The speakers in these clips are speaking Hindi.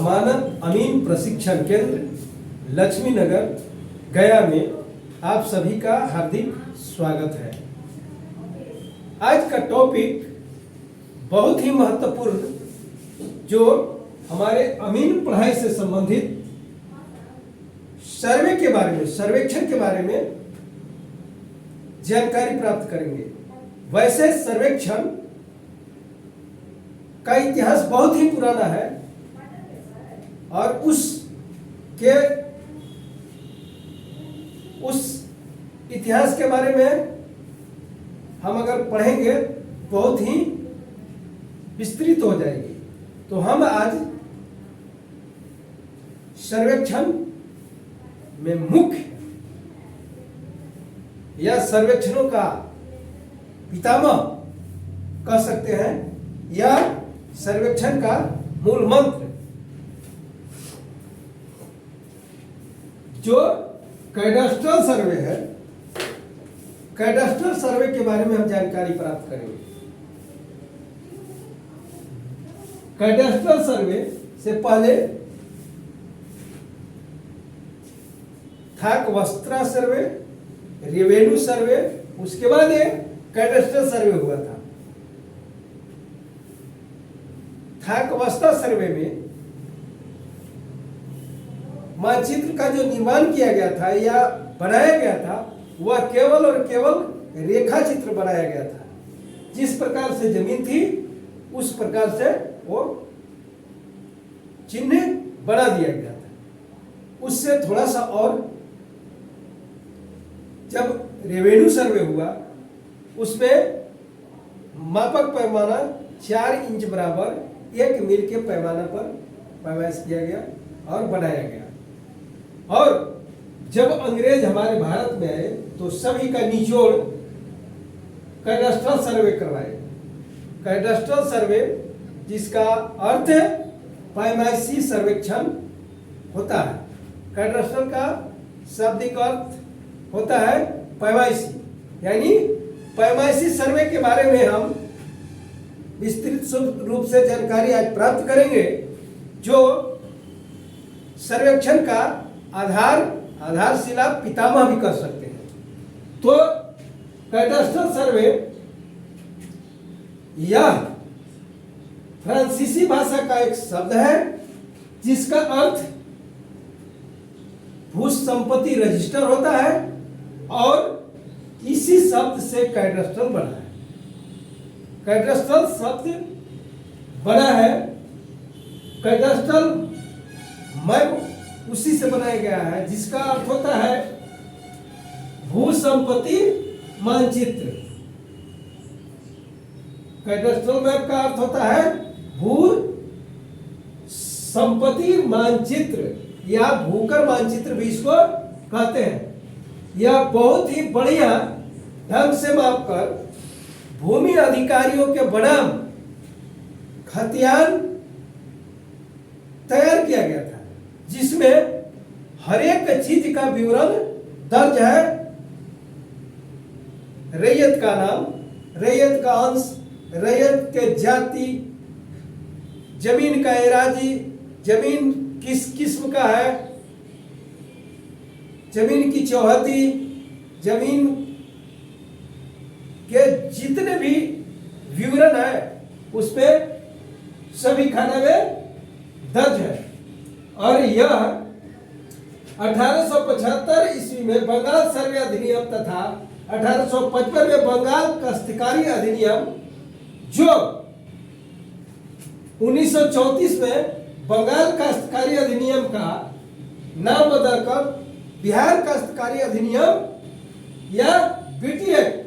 अमानत अमीन प्रशिक्षण केंद्र लक्ष्मी नगर गया में आप सभी का हार्दिक स्वागत है। आज का टॉपिक बहुत ही महत्वपूर्ण जो हमारे अमीन पढ़ाई से संबंधित सर्वे के बारे में, सर्वेक्षण के बारे में जानकारी प्राप्त करेंगे। वैसे सर्वेक्षण का इतिहास बहुत ही पुराना है और उस इतिहास के बारे में हम अगर पढ़ेंगे बहुत ही विस्तृत हो जाएगी। तो हम आज सर्वेक्षण में मुख्य या सर्वेक्षणों का पितामह कह सकते हैं या सर्वेक्षण का मूल मंत्र जो कैडेस्ट्रल सर्वे है, कैडेस्ट्रल सर्वे के बारे में हम जानकारी प्राप्त करेंगे। कैडेस्ट्रल सर्वे से पहले था वस्त्रा सर्वे, रेवेन्यू सर्वे, उसके बाद ये कैडेस्ट्रल सर्वे हुआ था। थाकवस्ता सर्वे में मानचित्र का जो निर्माण किया गया था या बनाया गया था वह केवल और केवल रेखा चित्र बनाया गया था। जिस प्रकार से जमीन थी उस प्रकार से वो चिन्ह बना दिया गया था। उससे थोड़ा सा और जब रेवेन्यू सर्वे हुआ उसमें मापक पैमाना 4 इंच बराबर 1 मील के पैमाना पर पैमाइश किया गया और बनाया गया। और जब अंग्रेज हमारे भारत में आए तो सभी का निचोड़ कैडेस्ट्रल सर्वे करवाए। कैडेस्ट्रल सर्वे जिसका अर्थ पैमाइशी सर्वेक्षण होता है। कैडेस्ट्रल का शाब्दिक अर्थ होता है पैमाइशी, यानी पैमाइशी सर्वे के बारे में हम विस्तृत रूप से जानकारी आज प्राप्त करेंगे जो सर्वेक्षण का आधारशिला पितामह भी कर सकते हैं। तो कैडेस्ट्रल सर्वे यह फ्रांसीसी भाषा का एक शब्द है जिसका अर्थ भू संपत्ति रजिस्टर होता है और इसी शब्द से कैडेस्ट्रल बना है। कैडेस्ट्रल शब्द बना है, कैडेस्ट्रल मैप उसी से बनाया गया है जिसका अर्थ होता है भू संपत्ति मानचित्र। कैडेस्ट्रल मैप का अर्थ होता है भू संपत्ति मानचित्र या भूकर मानचित्र भी इसको कहते हैं। यह बहुत ही बढ़िया ढंग से मापकर भूमि अधिकारियों के बनाम खतियान तैयार किया गया था जिसमें हर एक चीज का विवरण दर्ज है। रैयत का नाम, रैयत का अंश, रैयत के जाति, जमीन का एराजी, जमीन किस किस्म का है, जमीन की चौहदी, जमीन के जितने भी विवरण है उस पे सभी खाना में दर्ज है। और यह 1875 ईस्वी में बंगाल सर्वे अधिनियम तथा 1855 में बंगाल काश्तकारी अधिनियम जो 1934 में बंगाल काश्तकारी अधिनियम का नाम बदलकर बिहार काश्तकारी अधिनियम या BT act,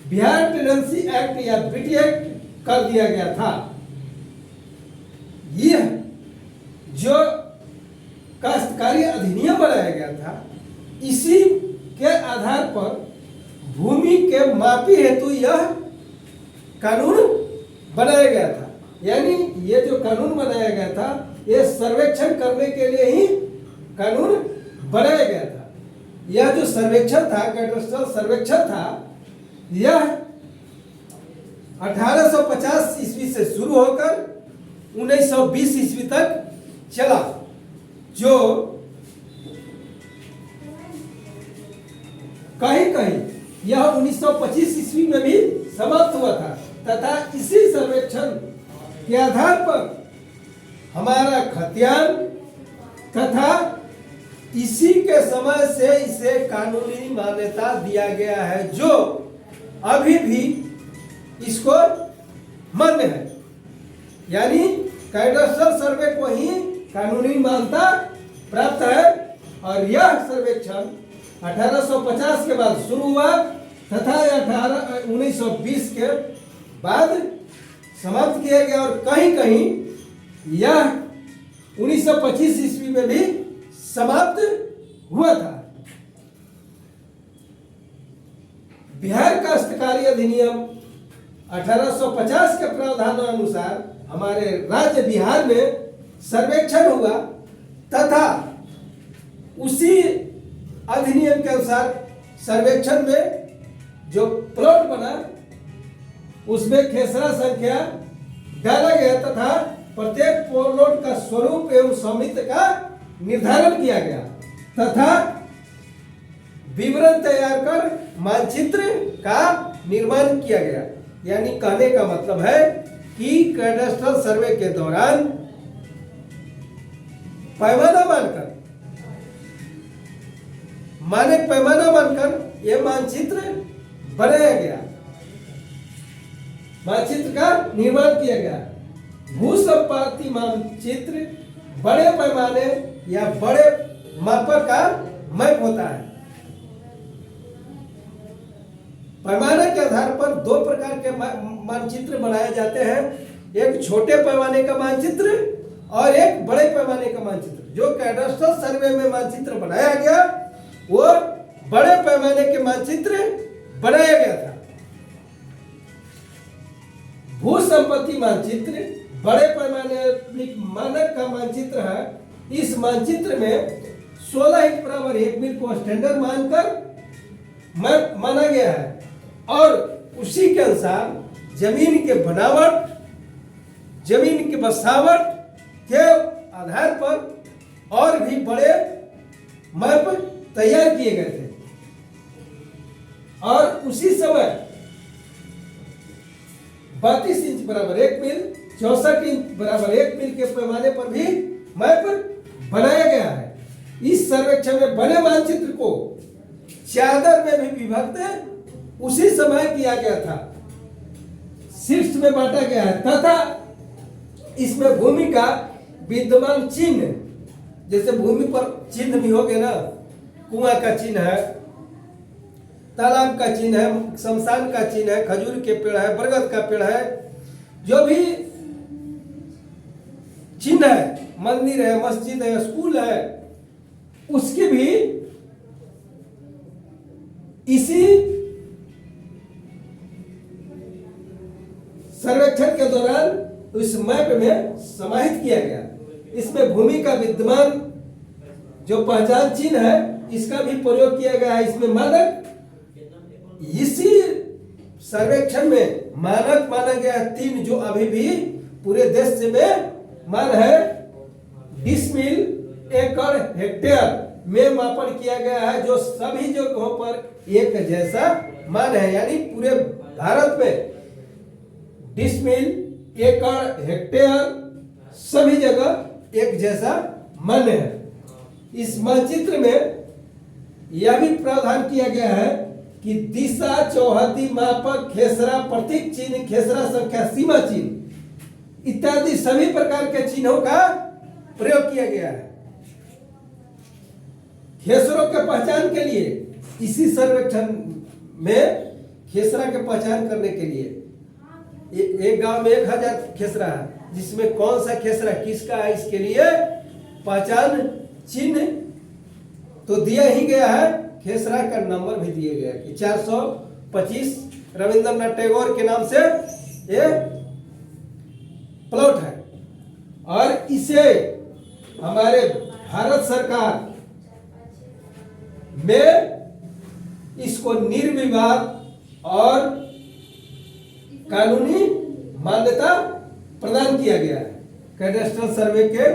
Bihar tenancy act या बीटी एक्ट कर दिया गया था। यह जो काश्तकारी अधिनियम बनाया गया था इसी के आधार पर भूमि के मापी हेतु यह कानून बनाया गया था। यानी ये जो कानून बनाया गया था ये सर्वेक्षण करने के लिए ही कानून बनाया गया था। यह जो सर्वेक्षण था, कैडेस्ट्रल सर्वेक्षण था, यह 1850 ईस्वी से शुरू होकर 1920 ईस्वी तक चला, जो कहीं कहीं यह 1925 ईस्वी में भी समाप्त हुआ था तथा इसी सर्वेक्षण के आधार पर हमारा खतियान तथा इसी के समय से इसे कानूनी मान्यता दिया गया है, जो अभी भी इसको मान्य है। यानी कैडस्ट्रल सर्वे को ही कानूनी मान्यता प्राप्त है और यह सर्वेक्षण 1850 के बाद शुरू हुआ तथा 1920 के बाद समाप्त किया गया और कहीं कहीं यह 1925 ईस्वी में भी समाप्त हुआ था। बिहार काश्तकारी अधिनियम 1850 के प्रावधानानुसार हमारे राज्य बिहार में सर्वेक्षण हुआ तथा उसी अधिनियम के अनुसार सर्वेक्षण में जो प्लॉट बना उसमें खेसरा संख्या डाला गया तथा प्रत्येक प्लॉट का स्वरूप एवं स्वामित्व का निर्धारण किया गया तथा विवरण तैयार कर मानचित्र का निर्माण किया गया। यानी कहने का मतलब है कि कैडस्ट्रल सर्वे के दौरान पैमाना मानकर, मानक पैमाना मानकर यह मानचित्र बनाया गया, मानचित्र का निर्माण किया गया। भू संपत्ति मानचित्र बड़े पैमाने या बड़े मापक का मैप होता है। पैमाने के आधार पर दो प्रकार के मानचित्र बनाए जाते हैं, एक छोटे पैमाने का मानचित्र और एक बड़े पैमाने का मानचित्र। जो कैडस्ट्रल सर्वे में मानचित्र बनाया गया वो बड़े पैमाने के मानचित्र बनाया गया था। भू संपत्ति मानचित्र बड़े पैमाने मानक का मानचित्र है। इस मानचित्र में 16 इंच बराबर 1 मील को स्टैंडर्ड मानकर माना गया है और उसी के अनुसार जमीन के बनावट, जमीन की बसावट के आधार पर और भी बड़े मैप तैयार किए गए थे और उसी समय 32 इंच बराबर 1 मील, 64 इंच बराबर 1 मील के पैमाने पर भी मैप बनाया गया है। इस सर्वेक्षण में बने मानचित्र को चादर में भी विभक्त उसी समय किया गया था, शिफ्ट में बांटा गया है तथा इसमें भूमि का विद्यमान चिन्ह, जैसे भूमि पर चिन्ह भी हो गए ना, कुआं का चिन्ह है, तालाब का चिन्ह है, शमशान का चिन्ह है, खजूर के पेड़ है, बरगद का पेड़ है, जो भी चिन्ह है, मंदिर है, मस्जिद है, स्कूल है, उसकी भी इसी सर्वेक्षण के दौरान इस मैप में समाहित किया गया। इसमें भूमि का विद्यमान जो पहचान चिन्ह है इसका भी प्रयोग किया गया है। इसमें मानक, इसी सर्वेक्षण में मानक माना गया 3 जो अभी भी पूरे देश में मान है, डिसमिल, एकड़, हेक्टेयर में मापन किया गया है, जो सभी जगहों पर एक जैसा मान है। यानी पूरे भारत में डिसमिल, एकड़, हेक्टेयर सभी जगह एक जैसा मान है। इस मानचित्र में यह भी प्रावधान किया गया है कि दिशा, चौहद्दी, मापक, खेसरा, प्रतीक चिन्ह, खेसरा संख्या, सीमा चिन्ह इत्यादि सभी प्रकार के चिन्हों का प्रयोग किया गया है। खेसरों के पहचान के लिए इसी सर्वेक्षण में खेसरा के पहचान करने के लिए एक गांव में 1000 खेसरा है, जिसमें कौन सा खेसरा किसका है इसके लिए पहचान चिन्ह तो दिया ही गया है, खेसरा का नंबर भी दिया गया कि 425 रविंद्रनाथ टैगोर के नाम से ये प्लॉट है और इसे हमारे भारत सरकार में इसको निर्विवाद और कानूनी मान्यता प्रदान किया गया है। कैडेस्ट्रल सर्वे के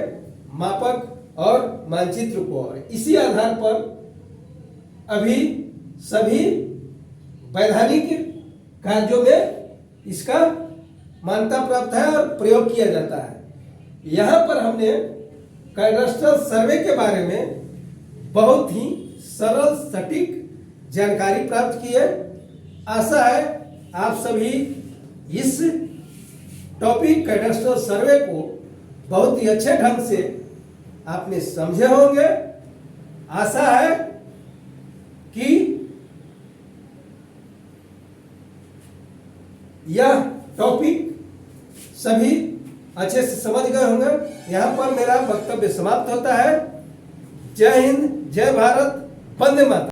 मापक और मानचित्र को, और इसी आधार पर अभी सभी वैधानिक कार्यों में इसका मान्यता प्राप्त है और प्रयोग किया जाता है। यहाँ पर हमने कैडस्ट्रल सर्वे के बारे में बहुत ही सरल सटीक जानकारी प्राप्त की है। आशा है आप सभी इस टॉपिक कैडस्ट्रल सर्वे को बहुत ही अच्छे ढंग से आपने समझे होंगे। आशा है कि यह टॉपिक सभी अच्छे से समझ गए होंगे। यहाँ पर मेरा वक्तव्य समाप्त होता है। जय हिंद, जय भारत, वंदे मातरम।